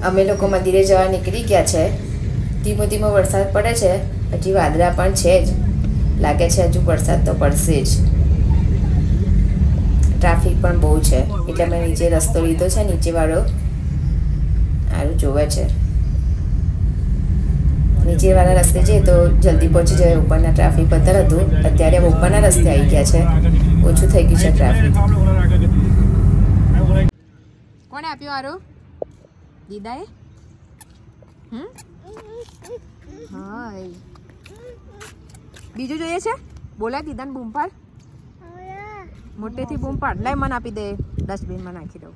અમે લોકો મંદિરે જવા નીકળી ગયા છે. ધીમો ધીમો વરસાદ પડે છે, હજી વાદળા પણ છે જ, લાગે છે હજુ વરસાદ તો પડશે જ. ટ્રાફિક પણ બહુ છે એટલે અમે નીચે રસ્તો લીધો છે, નીચેવાળો સારું જોવે છે. નીચેવાળા રસ્તે જઈએ તો જલ્દી પહોંચી જાય. ઉપરના ટ્રાફિક વધારે હતું, અત્યારે ઉપરના રસ્તે આવી ગયા છે, ઓછું થઈ ગયું છે ટ્રાફિક. કોણે આપ્યું આરું? દીદાએ? હા, બીજું જોઈએ છે? બોલાય દીદાને બૂમ પાડ, મોટેથી બૂમ પાડ. લઈ મને આપી દે, ડસ્ટબિનમાં નાખી દઉં.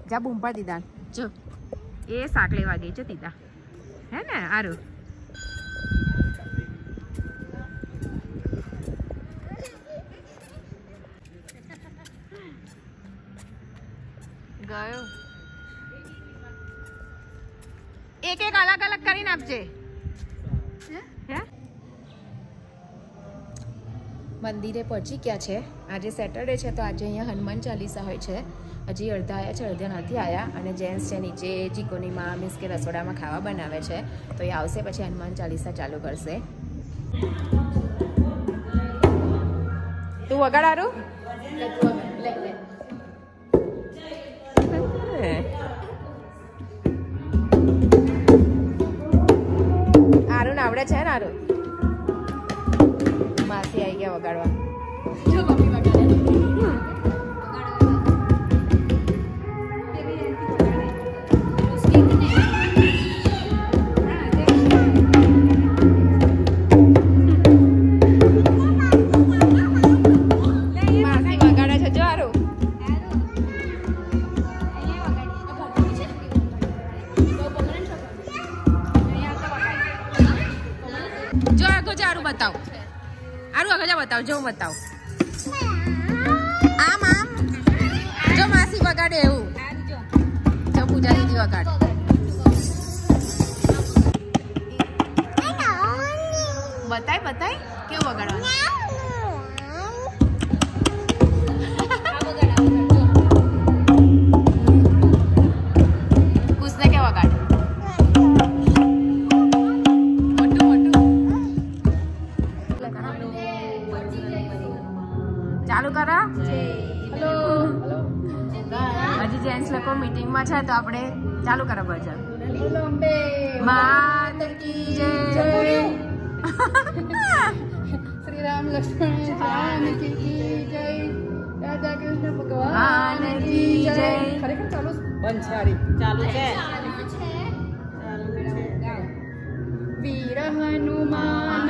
જા બૂમ પાડ દીદાન. જો એ શાક લેવા ગઈ છે દીદા, હે ને? આરું ગયો. એક એક અલગ અલગ કરીને આપજે. મંદિરે પહોંચી ગયા છે. આજે સેટરડે છે તો આજે અહીંયા હનુમાન ચાલીસા હોય છે. હજી અડધા આવ્યા છે, અડધા નથી આવ્યા. અને જેન્ટ્સ છે નીચે ચીકોનીમાં મીન્સ કે રસોડામાં ખાવા બનાવે છે, તો એ આવશે પછી હનુમાન ચાલીસા ચાલુ કરશે. તું વગાડારું? આરું આવડે છે ને? આરું માસી આવી ગયા વગાડવા. જો આગળ આરું બતાવ, આરું આગળ બતાવ, જો બતાવ. આમ આમ જો માસી વગાડે એવું, જો પૂજા દીદી વગાડે. બતાય બતાય કેવું વગાડવાનું. કુસને કે વગાડે. ચાલુ કરા. હજી જેન્ટ્સ લોકો મીટિંગમાં છે તો આપણે ચાલુ કરો ભજન. માત કી જય. શ્રી રામ લક્ષ્મણ જાનકી કી જય. રાધા કૃષ્ણ ભગવાન કી જય. ખરેખર ચાલુ બંચારી ચાલુ છે. વીર હનુમાન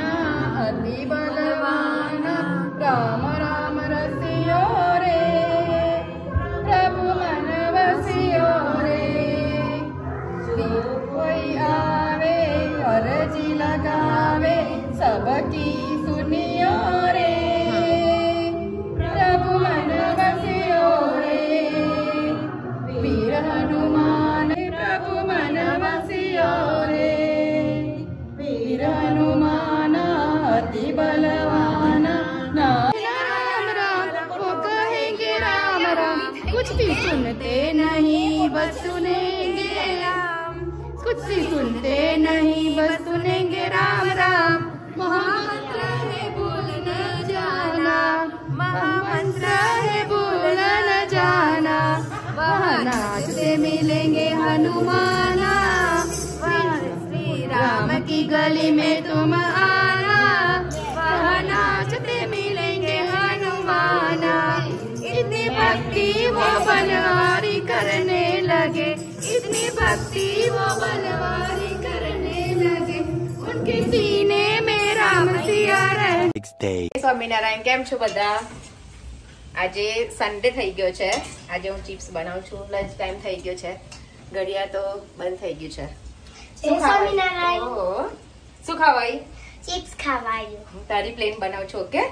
અતિ બલવાન, રામ રામ રસિયો રે, પ્રભુ મન વસિયો રે. કોઈ આવે અરજી લગાવે, સબકી સુનિયો રે, પ્રભુ મન વસિયો રે. વીર હનુમાન પ્રભુ મન વસિયો રે. વીર હનુમાન અતિ बलवान राम राम वो कहेंगे राम राम, कुछ भी सुनते नहीं बस सुनेंगे राम, कुछ भी सुनते नहीं बस सुनेंगे राम राम. महामंत्र है भूल न जाना, महामंत्र है भूल न जाना, वहाँ नाचते मिलेंगे हनुमाना, श्री राम की गली में तुम आना, वहाँ नाचते मिलेंगे हनुमाना. इतनी भक्ति वो बनवारी करने लगे, इतनी भक्ति वो बनवारी करने लगे, उनके सीने में राम सिया रहे. સ્વામિનારાયણ, કેમ છો બધા? આજે સન્ડે થઈ ગયો છે. આજે હું ચિપ્સ બનાવું છું. લંચ ટાઈમ થઈ ગયો છે. ઘડિયાળ તો બંધ થઈ ગયું છે. શું ખાવાય? चिप्स खावायो. તારી પ્લેન બનાવ છો, ઓકે?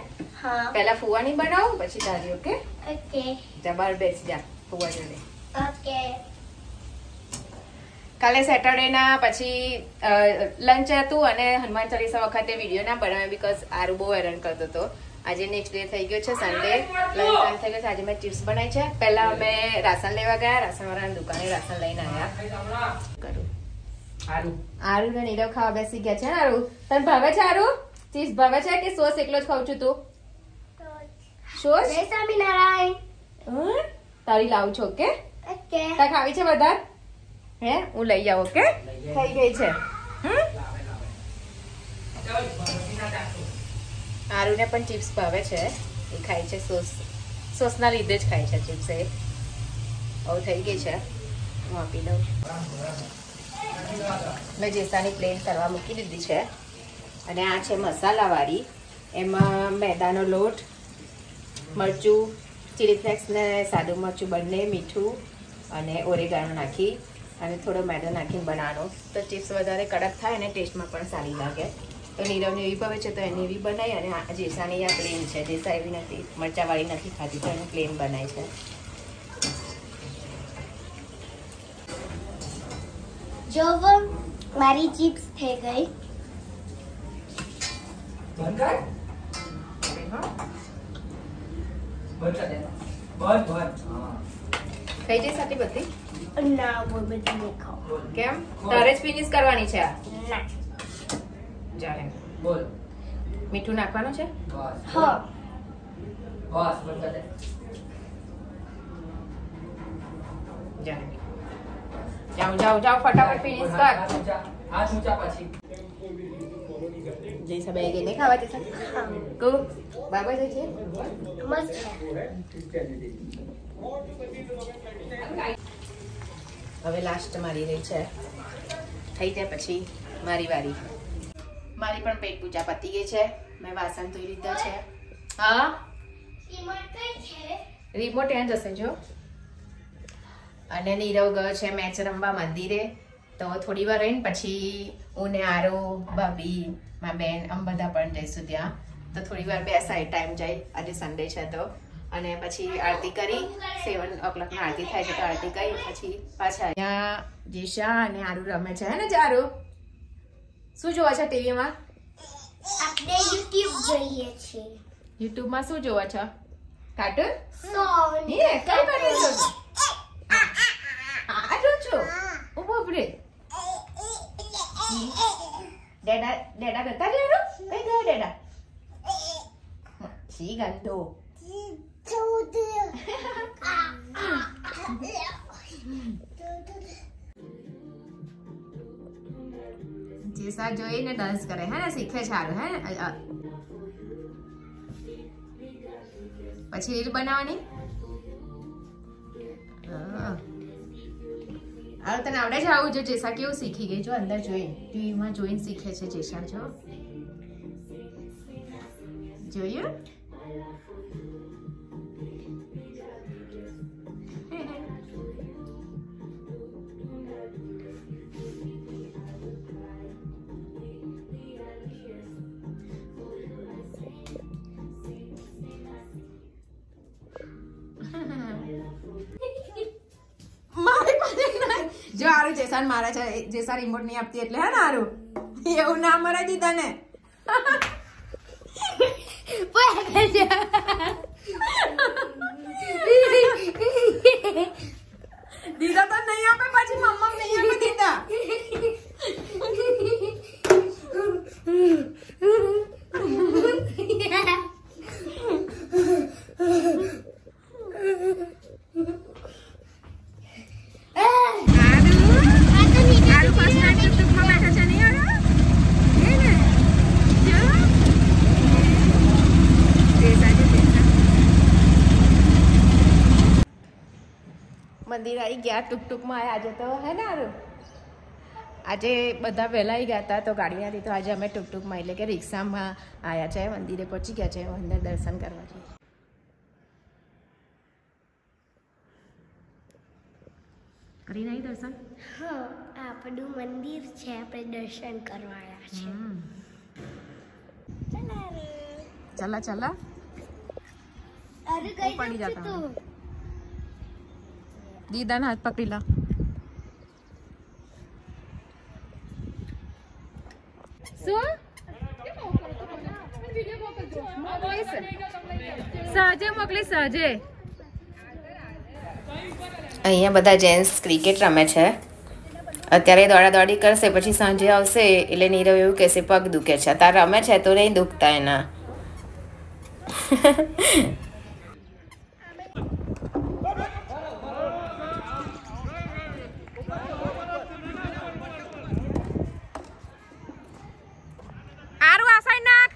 हाँ. પહેલા ફુવાની બનાવું પછી તારી, ઓકે? ओके. જા બહાર બેસી જા ફુવા જોડે. ओके. કાલે સેટરડે ના પછી લંચ હતું અને હનુમાન ચાલીસા વખતે વિડીયો ના બનાવ્યો બીકોઝ આરુ બહુ હેરાન કરતો હતો. આજે નેક્સ્ટ ડે થઈ ગયો છે સન્ડે, લંચ ટાઈમ થઈ ગયો છે. આજે મેં ચિપ્સ બનાવી છે. પહેલા અમે રાશન લેવા ગયા, રાશનવાળાની દુકાને રાશન લઈને આવ્યા. કરું આરુ ને નીરવ ખાવા બેસી ગયા છે ને. આરુ તને ભાવે છે? આરુ ચિપ્સ ભાવે છે કે સોસ એકલો જ ખાવ છું તું? સોસ. જય સ્વામિનારાયણ. તારી લાવું છો કે ઓકે. તાર ખાવી છે વધારે? હે હું લઈ આવું. ઓકે થઈ ગઈ છે. આરુને પણ ચિપ્સ ભાવે છે, એ ખાય છે સોસના લીધે જ ખાય છે ચિપ્સ. એ હવે થઈ ગઈ છે, હું આપી દઉં. મેં જેસાની પ્લેન કરવા મૂકી દીધી છે અને આ છે મસાલાવાળી. એમાં મેદાનો લોટ, મરચું, ચીલી ફ્લેક્સ ને સાદું મરચું બંને, મીઠું અને ઓરેગાનો નાખી અને થોડો મેદો નાખીને બનાવવાનો. તો ચિપ્સ વધારે કડક થાય અને ટેસ્ટમાં પણ સારી લાગે. તો નીરવને એવી ભાવે છે તો એને એવી બનાવી. અને જેસાની આ પ્લેન છે. જેસા એવી નથી, મરચાવાળી નથી ખાતી, તો એને પ્લેન બનાવી છે. જો મારી ચિપ્સ થઈ ગઈ. થઈ જઈ સાથી બધી? ના બહુ બધી નહીં ખાવ. કેમ? તારે જ ફિનિશ કરવાની છે આ. ના. ચાલે બોલ. મીઠું નાખવાનું છે? હા. જાઓ ફટાફટ ફિનિશ કર. જૈસા બે ગઈ નહીં ખાવા જૈસા? કો બાબા જઈ છે મસ્ત છે. હવે લાસ્ટ મારી રહી છે. થઈ જાય પછી મારી વારી. મારી પણ પેટ પૂજા પતી ગઈ છે. મેં વાસણ ધોઈ લીધા છે. હા રિમોટ કઈ છે? રિમોટ ત્યાં જશે જો. અને નીરવ ગયો છે મેચ રમવા મંદિરે. તો થોડી વાર રહીને પછી હું ને આરો, ભાભી, મારી બેન આમ બધા પણ જઈશું ત્યાં. તો થોડી વાર બેસાય, ટાઈમ જાય. આજે સન્ડે છે તો. અને પછી આરતી કરી, 7 o'clock ની આરતી થાય છે તો આરતી કરી પછી પાછા અહીંયા જીશા અને આરુ રમે છે. હે ને ચારુ? શું જોવા છે ટીવીમાં? આપણે YouTube જોઈએ છીએ. યુટ્યુબમાં શું જોવા છો? કાર્ટૂન? સોન. કઈ કાર્ટૂન જોવો છો? આ જો છો. ઓ બાપરે. ડેડા કરતા રહ્યો? કઈ ગયો ડેડા? સી ગંદો. જેસા જોઈને ડાન્સ કરે હે ને, શીખે છે આરો. હે ને પછી રીલ બનાવવાની. આરો તને આવડે છે આવું? જો જેસા કેવું શીખી ગઈ જો, અંદર જોઈને ટીવીમાં જોઈને શીખે છે જેસા. જો જોયું? જો આરું જેસાન મારે છે. જેસા રિમોટ નહીં આપતી એટલે. હે ને આરું? એવું ના મરાઈ દીધા ને. દીધા તો નહીં આપે, પછી મમ્મા નહીં આપે દીધા. મંદિર આવી ગયા, ટુકટુકમાં આવ્યા આજે તો. હે ને આરું? આજે બધા વહેલા આવી ગયા હતા તો ગાડી નથી, તો આજે અમે ટુકટુકમાં એટલે કે રિક્ષામાં આવ્યા છે. મંદિરે પહોંચી ગયા છે, અંદર દર્શન કરવા છે. કરી નહીં દર્શન? હા, આપણું મંદિર છે, આપણે દર્શન કરવા આવ્યા છે. ચલા ચલા. અરે કઈ પડી જશે જતા. તું? દીદાના હાથ પકડી લા. શું? મોકલીશ સહજે મોકલીશ સહજે. અહીંયા બધા જેન્ટ્સ ક્રિકેટ રમે છે. અત્યારે દોડાદોડી કરશે, પછી સાંજે આવશે એટલે નીરવ એવું કહેશે પગ દુખે છે. તાર રમે છે તો નહીં દુખતા એના. આરું આ સાઈડ નાખ.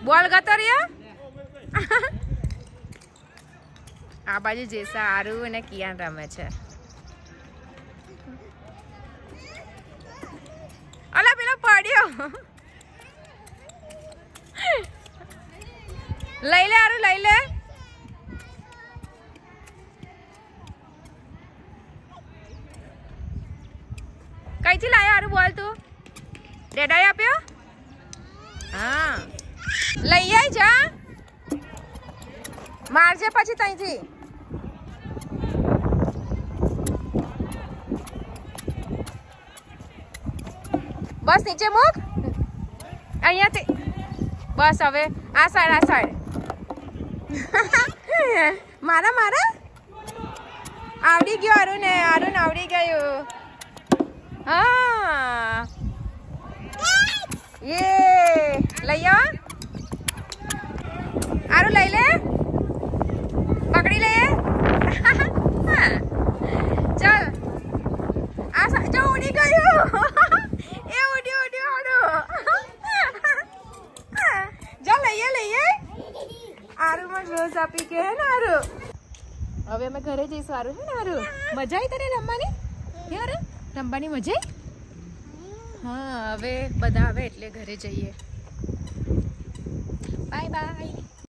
બોલ ગતો રહ્યો. આ બાજુ જેસા આરુ અને કિયાન રમે છે. અલા પેલો પડ્યો. લઈ લે આરુ લઈ લે. કઈથી લાયો આરુ બોલ તું? ડેડાએ આપ્યો? હા લઈ આય જા. મારજે પછી તઈથી. બસ નીચે મૂક અહીંયાથી. બસ હવે આ સાઈડ આ સાઈડ. મારા મારા આવડી ગયો અરુણ આવડી ગયું. હા યે લઈ આવ. આરું લઈ લે. પકડી લે. ચાલ આ જો ઉડી ગયું. એ ઉડ્યું જા લઈએ. આરુમાં રોજ આપી કે હે ને આરુ. હવે અમે ઘરે જઈશું. આરુ હે ને આરુ મજા આવી તને રમવાની? યાર રમવાની મજા આવી? હા હવે બધા આવે એટલે ઘરે જઈએ. Bye bye.